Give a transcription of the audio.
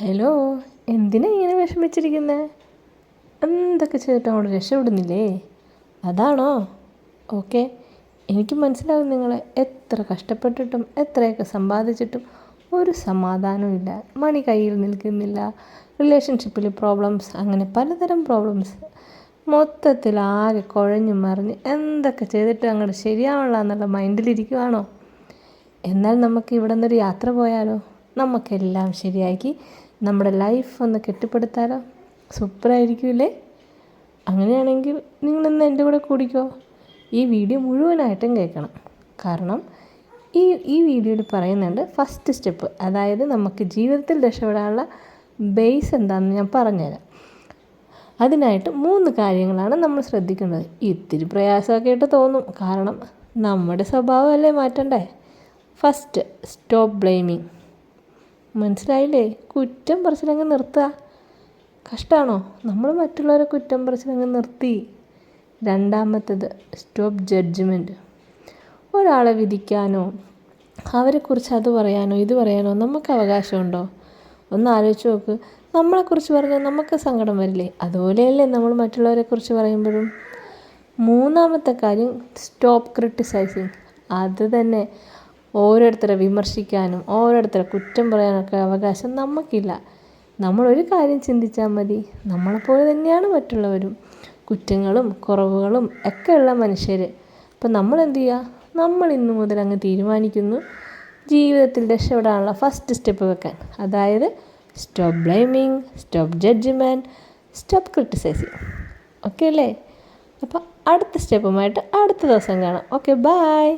Hello, എന്തിനാ ഇങ്ങനെ വിഷമിച്ചിരിക്കുന്നത്? എന്തൊക്കെ ചെയ്തിട്ട് അങ്ങോട്ട് രക്ഷപ്പെടുന്നില്ലേ? അതാണോ? ഓക്കെ, എനിക്ക് മനസ്സിലാവും നിങ്ങളെ. എത്ര കഷ്ടപ്പെട്ടിട്ടും എത്രയൊക്കെ സമ്പാദിച്ചിട്ടും ഒരു സമാധാനവും ഇല്ല, മണി കയ്യിൽ നിൽക്കുന്നില്ല, റിലേഷൻഷിപ്പിൽ പ്രോബ്ലംസ്, അങ്ങനെ പലതരം പ്രോബ്ലംസ്. മൊത്തത്തിൽ ആകെ കുഴഞ്ഞു മറിഞ്ഞ് എന്തൊക്കെ ചെയ്തിട്ട് അങ്ങോട്ട് ശരിയാവണില്ല എന്നുള്ള മൈൻഡിലിരിക്കുവാണോ? എന്നാൽ നമുക്ക് ഇവിടെ നിന്നൊരു യാത്ര പോയാലോ? നമുക്കെല്ലാം ശരിയാക്കി നമ്മുടെ ലൈഫ് ഒന്ന് കെട്ടിപ്പടുത്താലോ? സൂപ്പറായിരിക്കില്ലേ? അങ്ങനെയാണെങ്കിൽ നിങ്ങളിന്ന് എൻ്റെ കൂടെ കൂടിക്കോ. ഈ വീഡിയോ മുഴുവനായിട്ടും കേൾക്കണം. കാരണം ഈ വീഡിയോയിൽ പറയുന്നുണ്ട് ഫസ്റ്റ് സ്റ്റെപ്പ്, അതായത് നമുക്ക് ജീവിതത്തിൽ രക്ഷപ്പെടാനുള്ള ബേസ് എന്താണെന്ന് ഞാൻ പറഞ്ഞുതരാം. അതിനായിട്ട് 3 കാര്യങ്ങളാണ് നമ്മൾ ശ്രദ്ധിക്കേണ്ടത്. ഇത്തിരി പ്രയാസമൊക്കെ ആയിട്ട് തോന്നും, കാരണം നമ്മുടെ സ്വഭാവമല്ലേ മാറ്റണ്ടേ. First, stop blaming. മനസ്സിലായില്ലേ? കുറ്റം പറച്ചിലങ്ങ് നിർത്തുക. കഷ്ടമാണോ? നമ്മൾ മറ്റുള്ളവരെ കുറ്റം പറച്ചിലങ്ങ് നിർത്തി. രണ്ടാമത്തേത്, സ്റ്റോപ്പ് ജഡ്ജ്മെൻറ്റ്. ഒരാളെ വിധിക്കാനോ അവരെക്കുറിച്ച് അത് പറയാനോ ഇത് പറയാനോ നമുക്ക് അവകാശമുണ്ടോ? ഒന്ന് ആലോചിച്ച് നോക്ക്. നമ്മളെക്കുറിച്ച് പറഞ്ഞാൽ നമുക്ക് സങ്കടം വരില്ലേ? അതുപോലെയല്ലേ നമ്മൾ മറ്റുള്ളവരെക്കുറിച്ച് പറയുമ്പോഴും. മൂന്നാമത്തെ കാര്യം, സ്റ്റോപ്പ് ക്രിട്ടിസൈസിങ്. അത് തന്നെ, ഓരോരുത്തരെ വിമർശിക്കാനും ഓരോരുത്തരെ കുറ്റം പറയാനൊക്കെ അവകാശം നമുക്കില്ല. നമ്മളൊരു കാര്യം ചിന്തിച്ചാൽ മതി, നമ്മളെപ്പോലെ തന്നെയാണ് മറ്റുള്ളവരും. കുറ്റങ്ങളും കുറവുകളും ഒക്കെയുള്ള മനുഷ്യർ. അപ്പം നമ്മളെന്ത് ചെയ്യുക? നമ്മൾ ഇന്നു മുതൽ അങ്ങ് തീരുമാനിക്കുന്നു ജീവിതത്തിൽ രക്ഷപ്പെടാനുള്ള ഫസ്റ്റ് സ്റ്റെപ്പ് വെക്കാൻ. അതായത് stop blaming, stop judgement, stop criticising. Okay അല്ലേ? അപ്പോൾ അടുത്ത സ്റ്റെപ്പുമായിട്ട് അടുത്ത ദിവസം കാണാം. Okay, by.